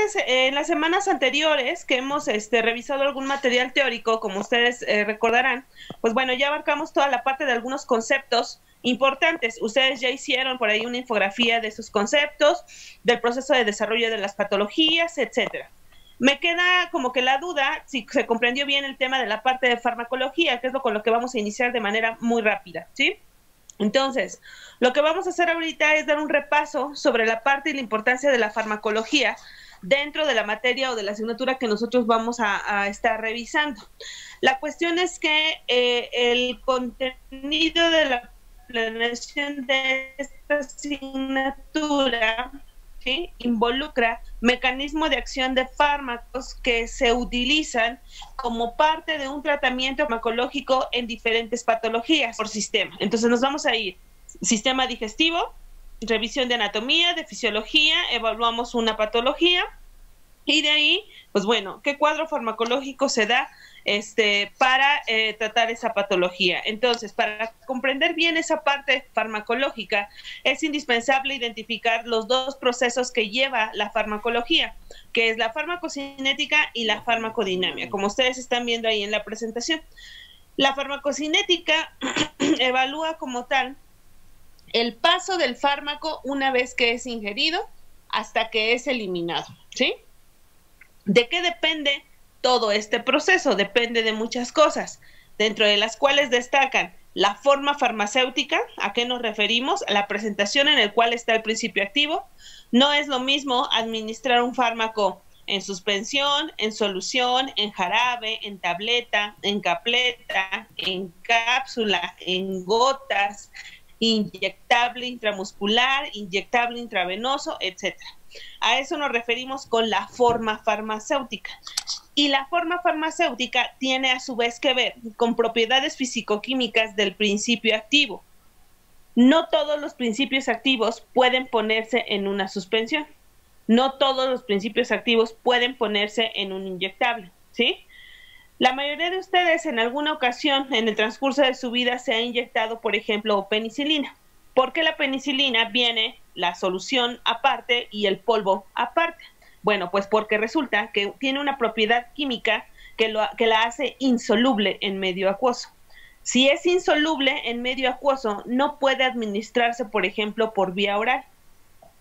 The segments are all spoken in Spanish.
Entonces, en las semanas anteriores que hemos revisado algún material teórico, como ustedes recordarán, pues bueno, ya abarcamos toda la parte de algunos conceptos importantes. Ustedes ya hicieron por ahí una infografía de esos conceptos, del proceso de desarrollo de las patologías, etcétera. Me queda como que la duda si se comprendió bien el tema de la parte de farmacología, que es lo con lo que vamos a iniciar de manera muy rápida, ¿sí? Entonces, lo que vamos a hacer ahorita es dar un repaso sobre la parte y la importancia de la farmacología dentro de la materia o de la asignatura que nosotros vamos a estar revisando. La cuestión es que el contenido de la planeación de esta asignatura, ¿sí?, involucra mecanismo de acción de fármacos que se utilizan como parte de un tratamiento farmacológico en diferentes patologías por sistema. Entonces nos vamos a ir sistema digestivo, revisión de anatomía, de fisiología, evaluamos una patología y de ahí, pues bueno, ¿qué cuadro farmacológico se da para tratar esa patología? Entonces, para comprender bien esa parte farmacológica, es indispensable identificar los dos procesos que lleva la farmacología, que es la farmacocinética y la farmacodinámica, como ustedes están viendo ahí en la presentación. La farmacocinética evalúa como tal el paso del fármaco una vez que es ingerido hasta que es eliminado, ¿sí? ¿De qué depende todo este proceso? Depende de muchas cosas, dentro de las cuales destacan la forma farmacéutica. ¿A qué nos referimos? A la presentación en el cual está el principio activo. No es lo mismo administrar un fármaco en suspensión, en solución, en jarabe, en tableta, en capleta, en cápsula, en gotas, inyectable intramuscular, inyectable intravenoso, etcétera. A eso nos referimos con la forma farmacéutica. Y la forma farmacéutica tiene a su vez que ver con propiedades fisicoquímicas del principio activo. No todos los principios activos pueden ponerse en una suspensión. No todos los principios activos pueden ponerse en un inyectable, ¿sí? La mayoría de ustedes en alguna ocasión en el transcurso de su vida se ha inyectado, por ejemplo, penicilina. ¿Por qué la penicilina viene la solución aparte y el polvo aparte? Bueno, pues porque resulta que tiene una propiedad química que la hace insoluble en medio acuoso. Si es insoluble en medio acuoso, no puede administrarse, por ejemplo, por vía oral.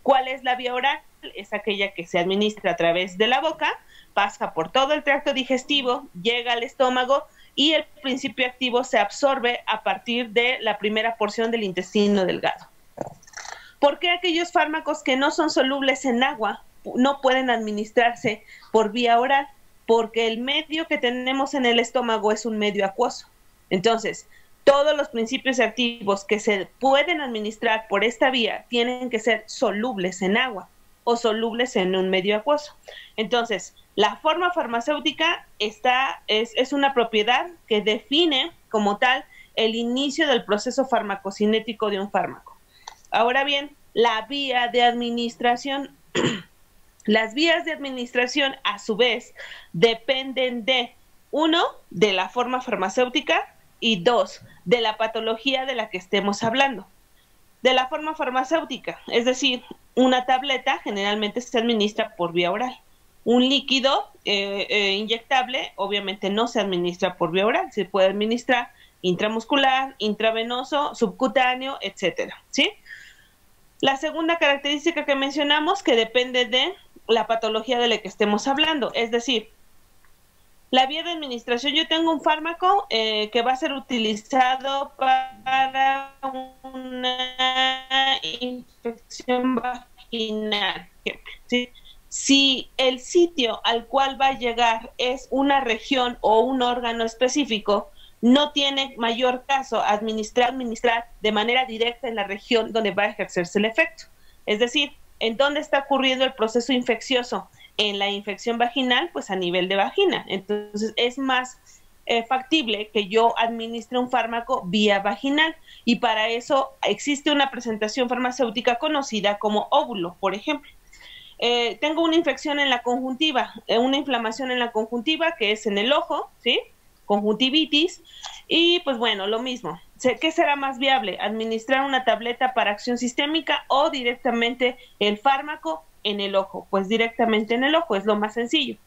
¿Cuál es la vía oral? Es aquella que se administra a través de la boca, pasa por todo el tracto digestivo, llega al estómago y el principio activo se absorbe a partir de la primera porción del intestino delgado. ¿Por qué aquellos fármacos que no son solubles en agua no pueden administrarse por vía oral? Porque el medio que tenemos en el estómago es un medio acuoso. Entonces, todos los principios activos que se pueden administrar por esta vía tienen que ser solubles en agua o solubles en un medio acuoso. Entonces, la forma farmacéutica es una propiedad que define como tal el inicio del proceso farmacocinético de un fármaco. Ahora bien, la vía de administración. Las vías de administración, a su vez, dependen de, uno, de la forma farmacéutica y dos, de la patología de la que estemos hablando. De la forma farmacéutica, es decir, una tableta generalmente se administra por vía oral. Un líquido inyectable obviamente no se administra por vía oral, se puede administrar intramuscular, intravenoso, subcutáneo, etcétera, ¿sí? La segunda característica que mencionamos, que depende de la patología de la que estemos hablando, es decir, la vía de administración. Yo tengo un fármaco que va a ser utilizado para una infección vaginal, ¿sí? Si el sitio al cual va a llegar es una región o un órgano específico, no tiene mayor caso administrar de manera directa en la región donde va a ejercerse el efecto. Es decir, ¿en dónde está ocurriendo el proceso infeccioso? En la infección vaginal, pues a nivel de vagina. Entonces es más factible que yo administre un fármaco vía vaginal, y para eso existe una presentación farmacéutica conocida como óvulo, por ejemplo. Tengo una infección en la conjuntiva, una inflamación en la conjuntiva que es en el ojo, ¿sí? Conjuntivitis, y pues bueno, lo mismo. ¿Qué será más viable? ¿Administrar una tableta para acción sistémica o directamente el fármaco en el ojo? Pues directamente en el ojo, es lo más sencillo.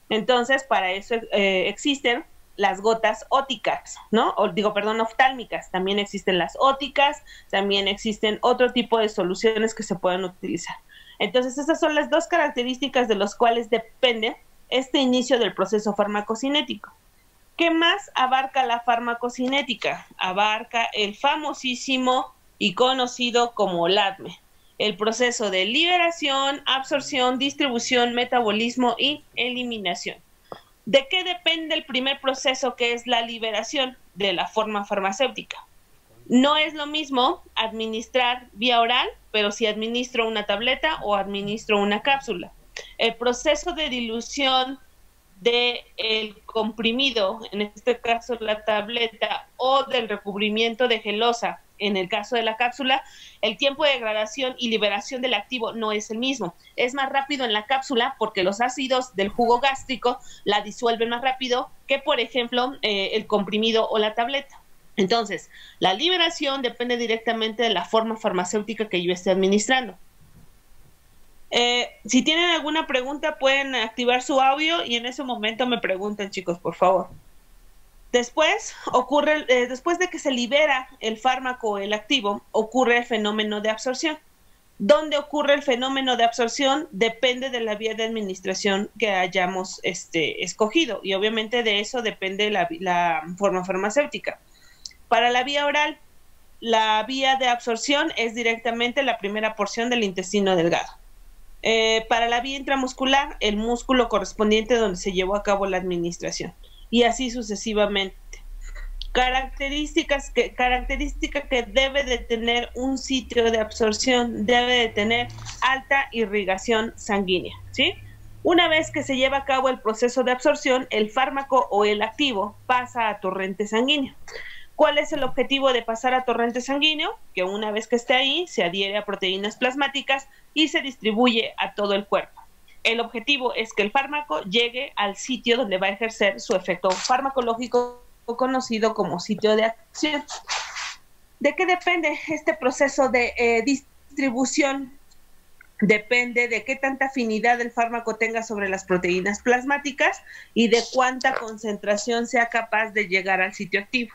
Entonces, para eso existen las gotas óticas, ¿no? O digo, perdón, oftálmicas. También existen las óticas, también existen otro tipo de soluciones que se pueden utilizar. Entonces, esas son las dos características de las cuales depende este inicio del proceso farmacocinético. ¿Qué más abarca la farmacocinética? Abarca el famosísimo y conocido como LADME, el proceso de liberación, absorción, distribución, metabolismo y eliminación. ¿De qué depende el primer proceso, que es la liberación? De la forma farmacéutica. No es lo mismo administrar vía oral, pero si administro una tableta o administro una cápsula. El proceso de dilución del comprimido, en este caso la tableta, o del recubrimiento de gelosa, en el caso de la cápsula, el tiempo de degradación y liberación del activo no es el mismo. Es más rápido en la cápsula porque los ácidos del jugo gástrico la disuelven más rápido que, por ejemplo, el comprimido o la tableta. Entonces, la liberación depende directamente de la forma farmacéutica que yo esté administrando. Si tienen alguna pregunta, pueden activar su audio y en ese momento me preguntan, chicos, por favor. Después después de que se libera el fármaco, el activo, ocurre el fenómeno de absorción. ¿Dónde ocurre el fenómeno de absorción? Depende de la vía de administración que hayamos escogido, y obviamente de eso depende la forma farmacéutica. Para la vía oral, la vía de absorción es directamente la primera porción del intestino delgado. Para la vía intramuscular, el músculo correspondiente donde se llevó a cabo la administración, y así sucesivamente. Característica que debe de tener un sitio de absorción: debe de tener alta irrigación sanguínea, ¿sí? Una vez que se lleva a cabo el proceso de absorción, el fármaco o el activo pasa a torrente sanguíneo. ¿Cuál es el objetivo de pasar a torrente sanguíneo? Que una vez que esté ahí, se adhiere a proteínas plasmáticas y se distribuye a todo el cuerpo. El objetivo es que el fármaco llegue al sitio donde va a ejercer su efecto farmacológico, conocido como sitio de acción. ¿De qué depende este proceso de distribución? Depende de qué tanta afinidad el fármaco tenga sobre las proteínas plasmáticas y de cuánta concentración sea capaz de llegar al sitio activo.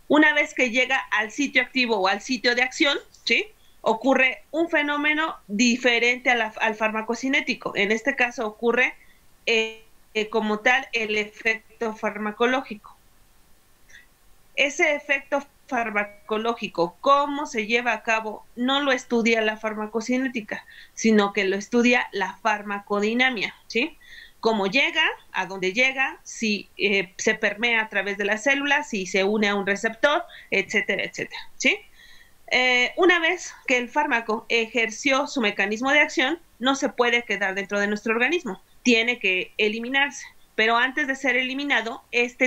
Una vez que llega al sitio activo o al sitio de acción, ¿sí?, ocurre un fenómeno diferente al farmacocinético. En este caso ocurre como tal el efecto farmacológico. Ese efecto farmacológico, ¿cómo se lleva a cabo? No lo estudia la farmacocinética, sino que lo estudia la farmacodinamia, ¿sí? Cómo llega, a dónde llega, si se permea a través de las células, si se une a un receptor, etcétera, etcétera, ¿sí? Una vez que el fármaco ejerció su mecanismo de acción, no se puede quedar dentro de nuestro organismo, tiene que eliminarse. Pero antes de ser eliminado,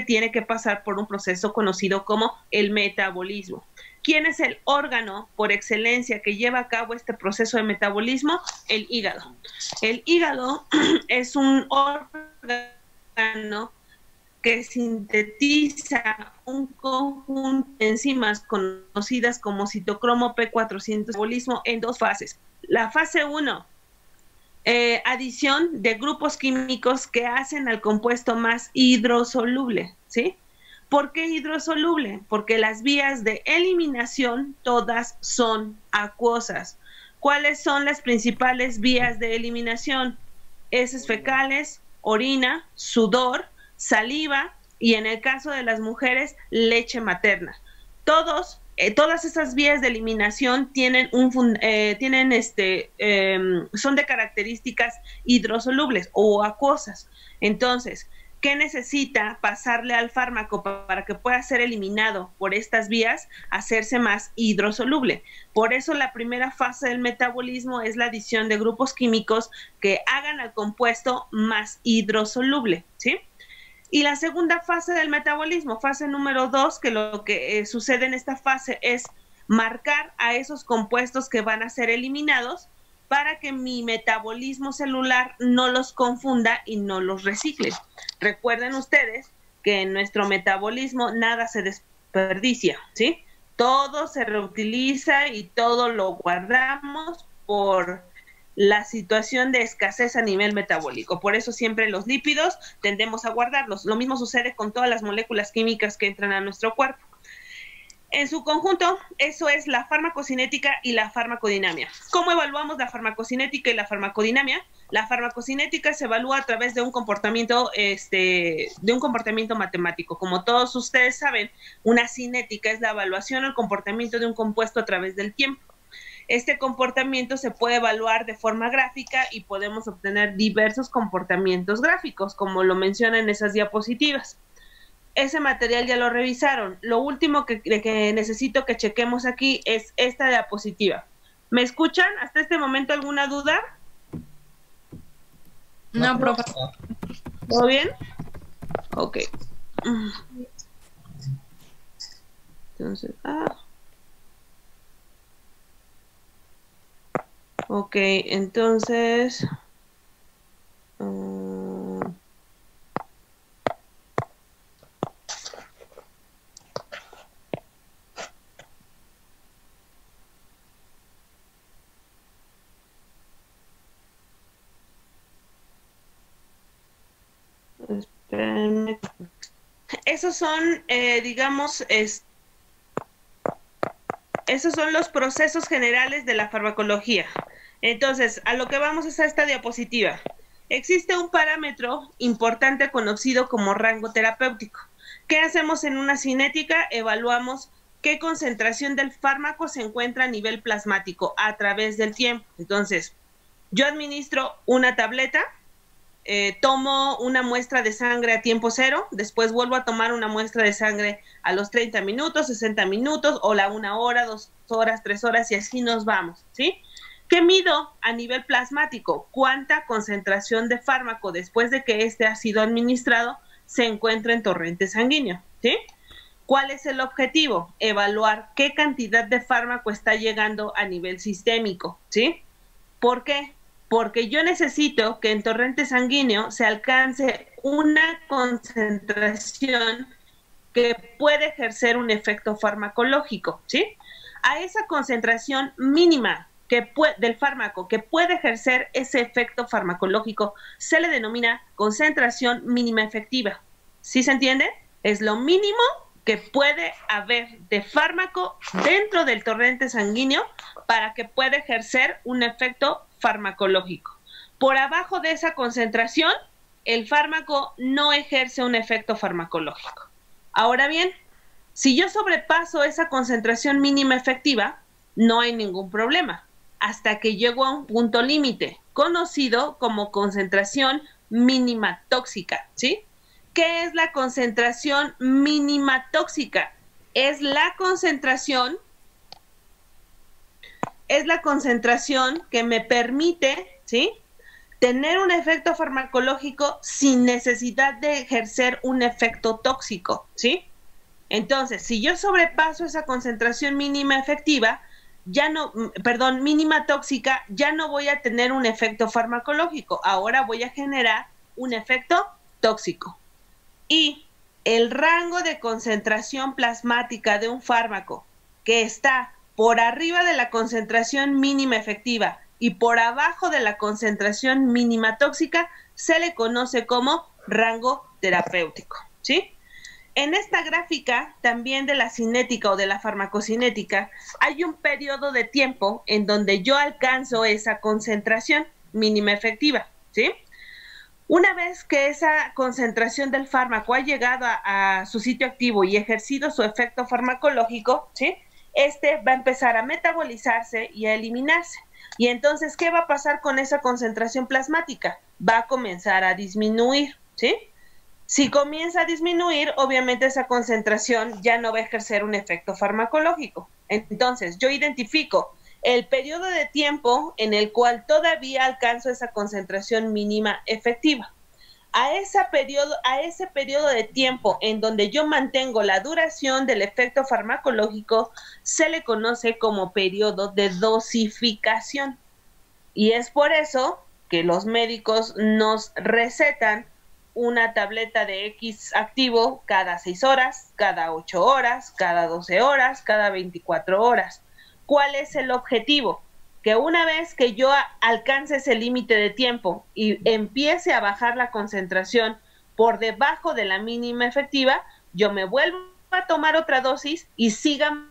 tiene que pasar por un proceso conocido como el metabolismo. ¿Quién es el órgano por excelencia que lleva a cabo este proceso de metabolismo? El hígado. El hígado es un órgano que sintetiza un conjunto de enzimas conocidas como citocromo P400, metabolismo en dos fases. La fase 1, adición de grupos químicos que hacen al compuesto más hidrosoluble, ¿sí? ¿Por qué hidrosoluble? Porque las vías de eliminación todas son acuosas. ¿Cuáles son las principales vías de eliminación? Heces fecales, orina, sudor, saliva y, en el caso de las mujeres, leche materna. Todas esas vías de eliminación son de características hidrosolubles o acuosas. Entonces, ¿qué necesita pasarle al fármaco para que pueda ser eliminado por estas vías? Hacerse más hidrosoluble. Por eso la primera fase del metabolismo es la adición de grupos químicos que hagan al compuesto más hidrosoluble, ¿sí? Y la segunda fase del metabolismo, fase número 2, que lo que sucede en esta fase es marcar a esos compuestos que van a ser eliminados para que mi metabolismo celular no los confunda y no los recicle. Recuerden ustedes que en nuestro metabolismo nada se desperdicia, ¿sí? Todo se reutiliza y todo lo guardamos por la situación de escasez a nivel metabólico. Por eso siempre los lípidos tendemos a guardarlos. Lo mismo sucede con todas las moléculas químicas que entran a nuestro cuerpo. En su conjunto, eso es la farmacocinética y la farmacodinamia. ¿Cómo evaluamos la farmacocinética y la farmacodinamia? La farmacocinética se evalúa a través de un comportamiento, matemático. Como todos ustedes saben, una cinética es la evaluación o el comportamiento de un compuesto a través del tiempo. Este comportamiento se puede evaluar de forma gráfica y podemos obtener diversos comportamientos gráficos, como lo mencionan en esas diapositivas. Ese material ya lo revisaron. Lo último que necesito que chequemos aquí es esta diapositiva. ¿Me escuchan? ¿Hasta este momento alguna duda? No, profe. ¿Todo bien? Ok. Entonces, ok, entonces... espérenme. Esos son, digamos, esos son los procesos generales de la farmacología. Entonces, a lo que vamos es a esta diapositiva. Existe un parámetro importante conocido como rango terapéutico. ¿Qué hacemos en una cinética? Evaluamos qué concentración del fármaco se encuentra a nivel plasmático a través del tiempo. Entonces, yo administro una tableta, tomo una muestra de sangre a tiempo cero, después vuelvo a tomar una muestra de sangre a los 30 minutos, 60 minutos, o la 1 hora, 2 horas, 3 horas, y así nos vamos, ¿sí? ¿Qué mido a nivel plasmático? ¿Cuánta concentración de fármaco después de que este ha sido administrado se encuentra en torrente sanguíneo? ¿Sí? ¿Cuál es el objetivo? Evaluar qué cantidad de fármaco está llegando a nivel sistémico, ¿sí? ¿Por qué? Porque yo necesito que en torrente sanguíneo se alcance una concentración que puede ejercer un efecto farmacológico, ¿sí? A esa concentración mínima del fármaco que puede ejercer ese efecto farmacológico se le denomina concentración mínima efectiva. ¿Sí se entiende? Es lo mínimo que puede haber de fármaco dentro del torrente sanguíneo para que pueda ejercer un efecto farmacológico. Por abajo de esa concentración, el fármaco no ejerce un efecto farmacológico. Ahora bien, si yo sobrepaso esa concentración mínima efectiva, no hay ningún problema, hasta que llego a un punto límite, conocido como concentración mínima tóxica, ¿sí? ¿Qué es la concentración mínima tóxica? Es la concentración que me permite, ¿sí?, tener un efecto farmacológico sin necesidad de ejercer un efecto tóxico, ¿sí? Entonces, si yo sobrepaso esa concentración mínima efectiva, mínima tóxica, ya no voy a tener un efecto farmacológico, ahora voy a generar un efecto tóxico. Y el rango de concentración plasmática de un fármaco que está por arriba de la concentración mínima efectiva y por abajo de la concentración mínima tóxica se le conoce como rango terapéutico, ¿sí? En esta gráfica también de la cinética o de la farmacocinética hay un periodo de tiempo en donde yo alcanzo esa concentración mínima efectiva, ¿sí? Una vez que esa concentración del fármaco ha llegado a su sitio activo y ejercido su efecto farmacológico, ¿sí?, este va a empezar a metabolizarse y a eliminarse. Y entonces, ¿qué va a pasar con esa concentración plasmática? Va a comenzar a disminuir, ¿sí? Si comienza a disminuir, obviamente esa concentración ya no va a ejercer un efecto farmacológico. Entonces, yo identifico el periodo de tiempo en el cual todavía alcanzo esa concentración mínima efectiva. A ese periodo de tiempo en donde yo mantengo la duración del efecto farmacológico se le conoce como periodo de dosificación. Y es por eso que los médicos nos recetan una tableta de X activo cada 6 horas, cada 8 horas, cada 12 horas, cada 24 horas. ¿Cuál es el objetivo? que una vez que yo alcance ese límite de tiempo y empiece a bajar la concentración por debajo de la mínima efectiva, yo me vuelvo a tomar otra dosis y siga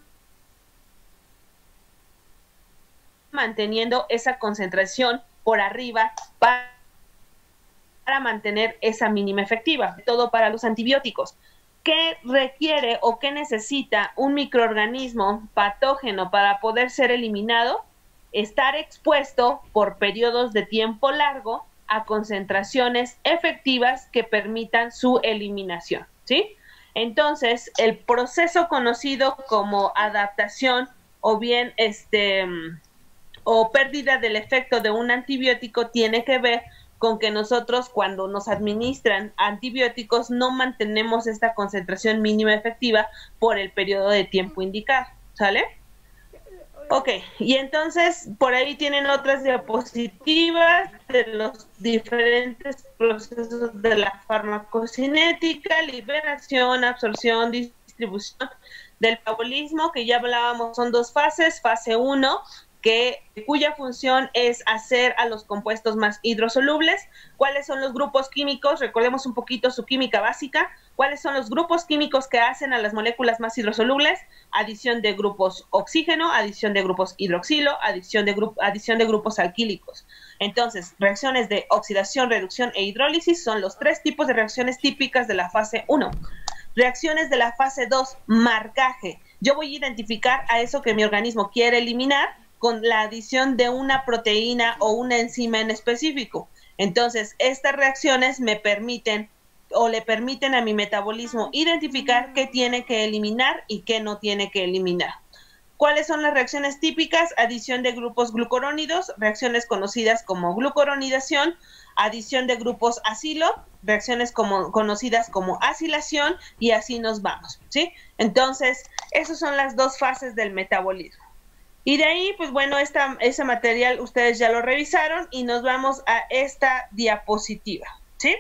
manteniendo esa concentración por arriba para mantener esa mínima efectiva. Todo para los antibióticos. ¿Qué requiere o qué necesita un microorganismo patógeno para poder ser eliminado? Estar expuesto por periodos de tiempo largo a concentraciones efectivas que permitan su eliminación, ¿sí? Entonces, el proceso conocido como adaptación o bien o pérdida del efecto de un antibiótico tiene que ver con que nosotros cuando nos administran antibióticos no mantenemos esta concentración mínima efectiva por el periodo de tiempo indicado, ¿sale? Ok, y entonces por ahí tienen otras diapositivas de los diferentes procesos de la farmacocinética, liberación, absorción, distribución del metabolismo, que ya hablábamos, son dos fases. Fase 1, cuya función es hacer a los compuestos más hidrosolubles. ¿Cuáles son los grupos químicos? Recordemos un poquito su química básica. ¿Cuáles son los grupos químicos que hacen a las moléculas más hidrosolubles? Adición de grupos oxígeno, adición de grupos hidroxilo, adición de grupos alquílicos. Entonces, reacciones de oxidación, reducción e hidrólisis son los tres tipos de reacciones típicas de la fase 1. Reacciones de la fase 2, marcaje. Yo voy a identificar a eso que mi organismo quiere eliminar con la adición de una proteína o una enzima en específico. Entonces, estas reacciones me permiten o le permiten a mi metabolismo identificar qué tiene que eliminar y qué no tiene que eliminar. ¿Cuáles son las reacciones típicas? Adición de grupos glucurónidos, reacciones conocidas como glucoronidación, adición de grupos acilo, reacciones conocidas como acilación, y así nos vamos, ¿sí? Entonces, esas son las dos fases del metabolismo. Y de ahí, pues bueno, ese material ustedes ya lo revisaron y nos vamos a esta diapositiva, ¿sí?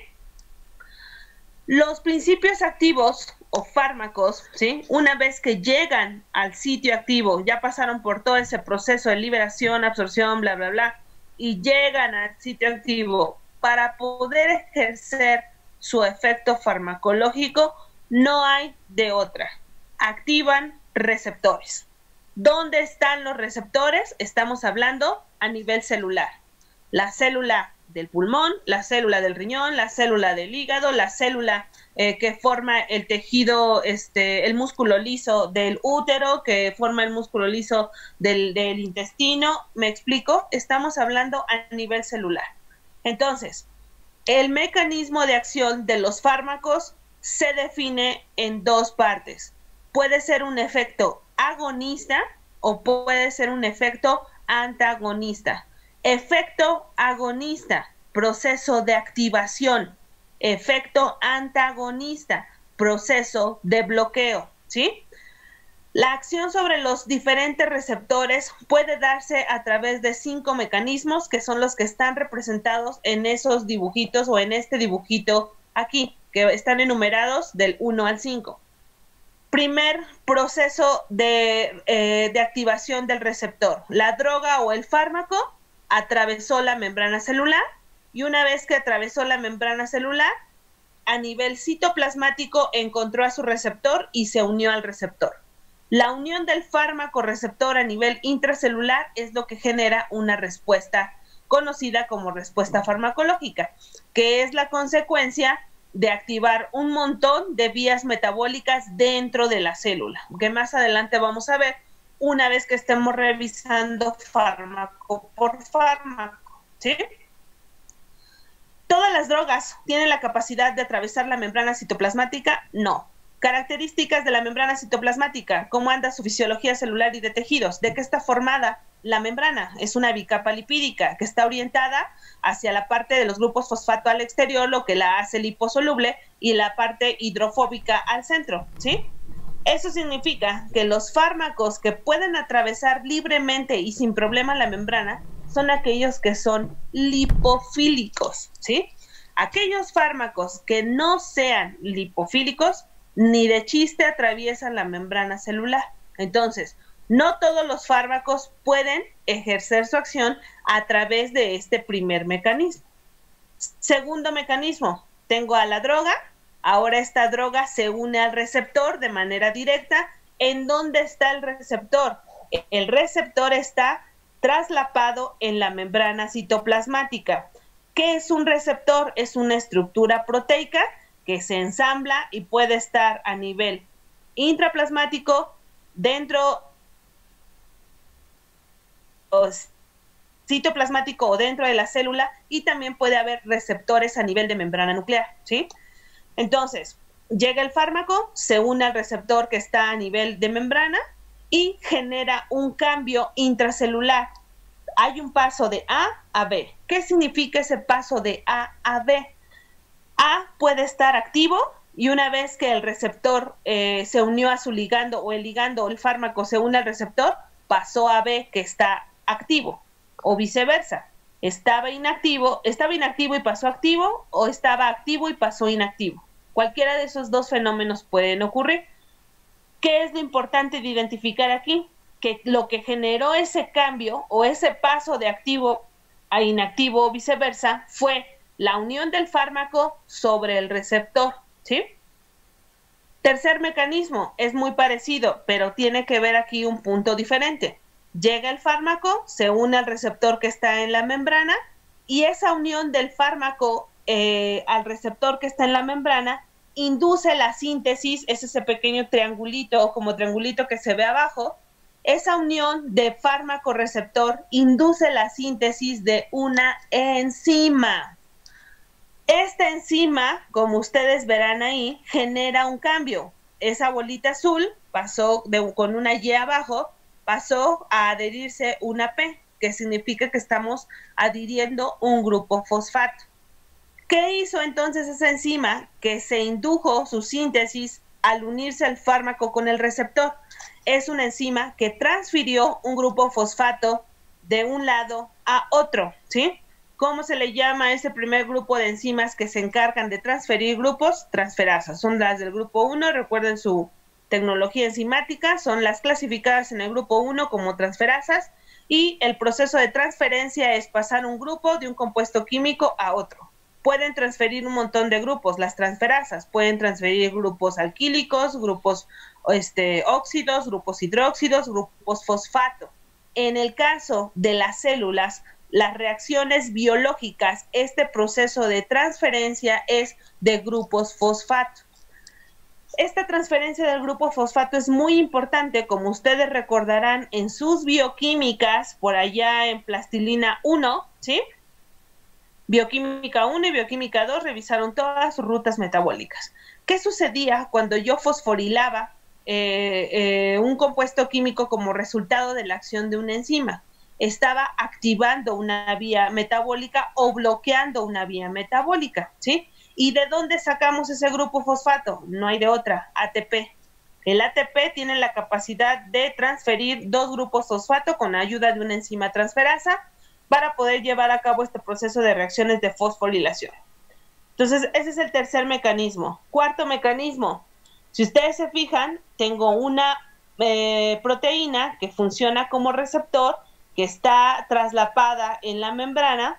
Los principios activos o fármacos, ¿sí? Una vez que llegan al sitio activo, ya pasaron por todo ese proceso de liberación, absorción, bla, bla, bla, y llegan al sitio activo para poder ejercer su efecto farmacológico, no hay de otra. Activan receptores. ¿Dónde están los receptores? Estamos hablando a nivel celular. La célula del pulmón, la célula del riñón, la célula del hígado, la célula que forma el tejido, el músculo liso del útero, que forma el músculo liso del intestino. ¿Me explico? Estamos hablando a nivel celular. Entonces, el mecanismo de acción de los fármacos se define en dos partes. Puede ser un efecto agonista o puede ser un efecto antagonista. Efecto agonista, proceso de activación. Efecto antagonista, proceso de bloqueo, ¿sí? La acción sobre los diferentes receptores puede darse a través de 5 mecanismos, que son los que están representados en esos dibujitos o en este dibujito aquí, que están enumerados del 1 al 5. Primer proceso de activación del receptor. La droga o el fármaco atravesó la membrana celular, y una vez que atravesó la membrana celular, a nivel citoplasmático encontró a su receptor y se unió al receptor. La unión del fármaco receptor a nivel intracelular es lo que genera una respuesta conocida como respuesta farmacológica, que es la consecuencia de activar un montón de vías metabólicas dentro de la célula, que más adelante vamos a ver una vez que estemos revisando fármaco por fármaco, ¿sí? ¿Todas las drogas tienen la capacidad de atravesar la membrana citoplasmática? No. Características de la membrana citoplasmática: ¿cómo anda su fisiología celular y de tejidos? ¿De qué está formada la membrana? Es una bicapa lipídica que está orientada hacia la parte de los grupos fosfato al exterior, lo que la hace liposoluble, y la parte hidrofóbica al centro, ¿sí? Eso significa que los fármacos que pueden atravesar libremente y sin problema la membrana son aquellos que son lipofílicos, ¿sí? Aquellos fármacos que no sean lipofílicos ni de chiste atraviesan la membrana celular. Entonces, No todos los fármacos pueden ejercer su acción a través de este primer mecanismo. Segundo mecanismo, tengo a la droga, ahora esta droga se une al receptor de manera directa. ¿En dónde está el receptor? El receptor está traslapado en la membrana citoplasmática. ¿Qué es un receptor? Es una estructura proteica que se ensambla y puede estar a nivel intraplasmático, dentro citoplasmático o dentro de la célula, y también puede haber receptores a nivel de membrana nuclear, ¿sí? Entonces, llega el fármaco, se une al receptor que está a nivel de membrana y genera un cambio intracelular. Hay un paso de A a B. ¿Qué significa ese paso de A a B? A puede estar activo y una vez que el receptor se unió a su ligando, o el ligando o el fármaco se une al receptor, pasó a B, que está activo, o viceversa. Estaba inactivo y pasó activo, o estaba activo y pasó inactivo. Cualquiera de esos dos fenómenos pueden ocurrir. ¿Qué es lo importante de identificar aquí? Que lo que generó ese cambio o ese paso de activo a inactivo o viceversa fue la unión del fármaco sobre el receptor, ¿sí? Tercer mecanismo, es muy parecido, pero tiene que ver aquí un punto diferente. Llega el fármaco, se une al receptor que está en la membrana, y esa unión del fármaco al receptor que está en la membrana induce la síntesis, es ese pequeño triangulito, como triangulito que se ve abajo. Esa unión de fármaco-receptor induce la síntesis de una enzima. Esta enzima, como ustedes verán ahí, genera un cambio. Esa bolita azul pasó con una Y abajo, pasó a adherirse una P, que significa que estamos adhiriendo un grupo fosfato. ¿Qué hizo entonces esa enzima? Que se indujo su síntesis al unirse al fármaco con el receptor. Es una enzima que transfirió un grupo fosfato de un lado a otro, ¿sí? ¿Cómo se le llama a ese primer grupo de enzimas que se encargan de transferir grupos? Transferasas. Son las del grupo 1, recuerden su tecnología enzimática, son las clasificadas en el grupo 1 como transferasas, y el proceso de transferencia es pasar un grupo de un compuesto químico a otro. Pueden transferir un montón de grupos, las transferasas, pueden transferir grupos alquílicos, grupos óxidos, grupos hidróxidos, grupos fosfato. En el caso de las células, las reacciones biológicas, este proceso de transferencia es de grupos fosfato. Esta transferencia del grupo fosfato es muy importante, como ustedes recordarán en sus bioquímicas, por allá en Plastilina 1, ¿sí? Bioquímica 1 y Bioquímica 2 revisaron todas sus rutas metabólicas. ¿Qué sucedía cuando yo fosforilaba un compuesto químico como resultado de la acción de una enzima? Estaba activando una vía metabólica o bloqueando una vía metabólica, ¿sí? ¿Y de dónde sacamos ese grupo fosfato? No hay de otra, ATP. El ATP tiene la capacidad de transferir dos grupos fosfato con ayuda de una enzima transferasa para poder llevar a cabo este proceso de reacciones de fosforilación. Entonces, ese es el tercer mecanismo. Cuarto mecanismo, si ustedes se fijan, tengo una proteína que funciona como receptor, que está traslapada en la membrana,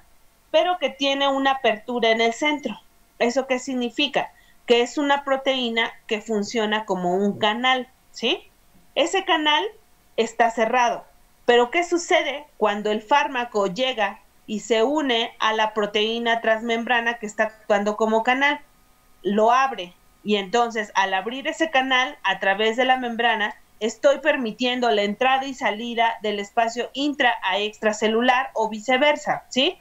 pero que tiene una apertura en el centro. ¿Eso qué significa? Que es una proteína que funciona como un canal, ¿sí? Ese canal está cerrado. Pero ¿qué sucede cuando el fármaco llega y se une a la proteína transmembrana que está actuando como canal? Lo abre, y entonces al abrir ese canal a través de la membrana, estoy permitiendo la entrada y salida del espacio intra a extracelular o viceversa, ¿sí?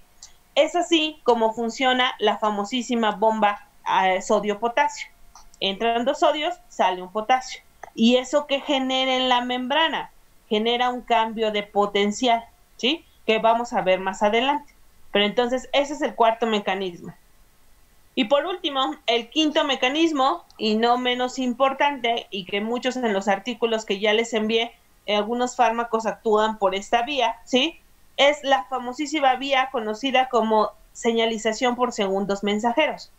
Es así como funciona la famosísima bomba sodio-potasio. Entran dos sodios, sale un potasio. ¿Y eso qué genera en la membrana? Genera un cambio de potencial, ¿sí? Que vamos a ver más adelante. Pero entonces ese es el cuarto mecanismo. Y por último, el quinto mecanismo, y no menos importante, y que muchos en los artículos que ya les envié, algunos fármacos actúan por esta vía, ¿sí? Es la famosísima vía conocida como señalización por segundos mensajeros.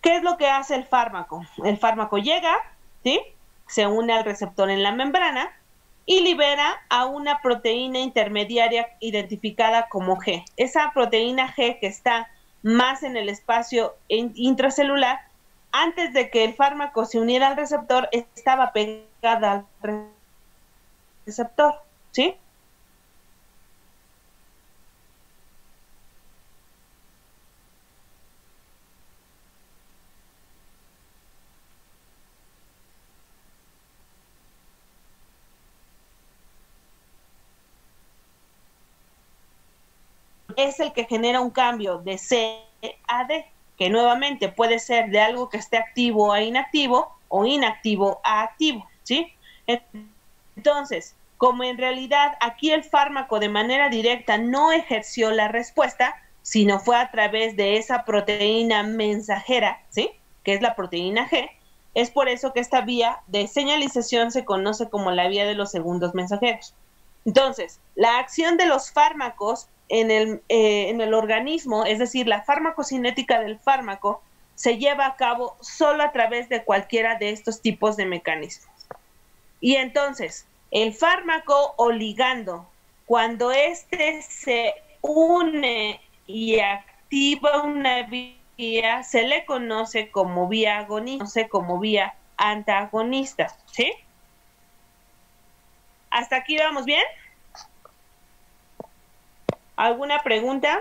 ¿Qué es lo que hace el fármaco? El fármaco llega, ¿sí? Se une al receptor en la membrana, y libera a una proteína intermediaria identificada como G. Esa proteína G que está más en el espacio intracelular, antes de que el fármaco se uniera al receptor, estaba pegada al receptor, ¿sí? Es el que genera un cambio de C a D, que nuevamente puede ser de algo que esté activo a inactivo o inactivo a activo, ¿sí? Entonces, como en realidad aquí el fármaco de manera directa no ejerció la respuesta, sino fue a través de esa proteína mensajera, ¿sí? Que es la proteína G, es por eso que esta vía de señalización se conoce como la vía de los segundos mensajeros. Entonces, la acción de los fármacos en el organismo, es decir, la farmacocinética del fármaco, se lleva a cabo solo a través de cualquiera de estos tipos de mecanismos. Y entonces, el fármaco o ligando, cuando éste se une y activa una vía, se le conoce como vía agonista, como vía antagonista, ¿sí? ¿Hasta aquí vamos bien? ¿Alguna pregunta?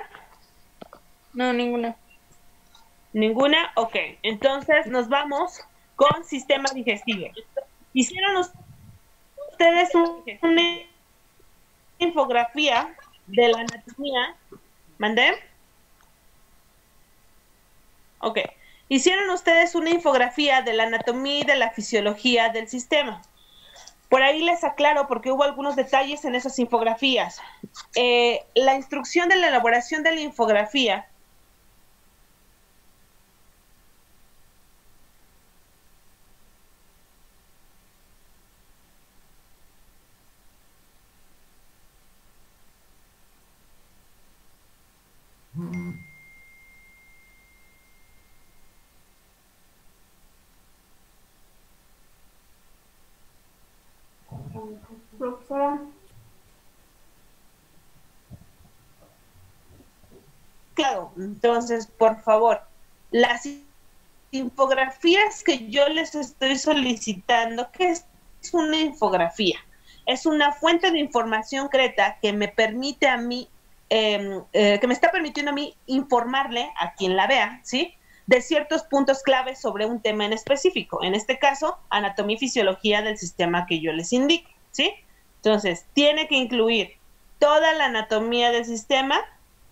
No, ninguna. ¿Ninguna? Ok. Entonces nos vamos con sistema digestivo. Hicieron ustedes una infografía de la anatomía. ¿Mandé? Ok. Hicieron ustedes una infografía de la anatomía y de la fisiología del sistema. Por ahí les aclaro porque hubo algunos detalles en esas infografías. La instrucción de la elaboración de la infografía Profesora. Claro, entonces, por favor, las infografías que yo les estoy solicitando, ¿qué es una infografía? Es una fuente de información concreta que me permite a mí, que me está permitiendo a mí informarle a quien la vea, ¿sí? De ciertos puntos claves sobre un tema en específico. En este caso, anatomía y fisiología del sistema que yo les indique, ¿sí? Entonces, tiene que incluir toda la anatomía del sistema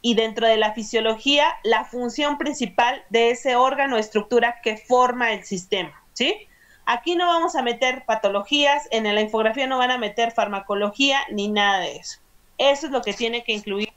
y dentro de la fisiología, la función principal de ese órgano o estructura que forma el sistema, ¿sí? Aquí no vamos a meter patologías, en la infografía no van a meter farmacología ni nada de eso. Eso es lo que tiene que incluir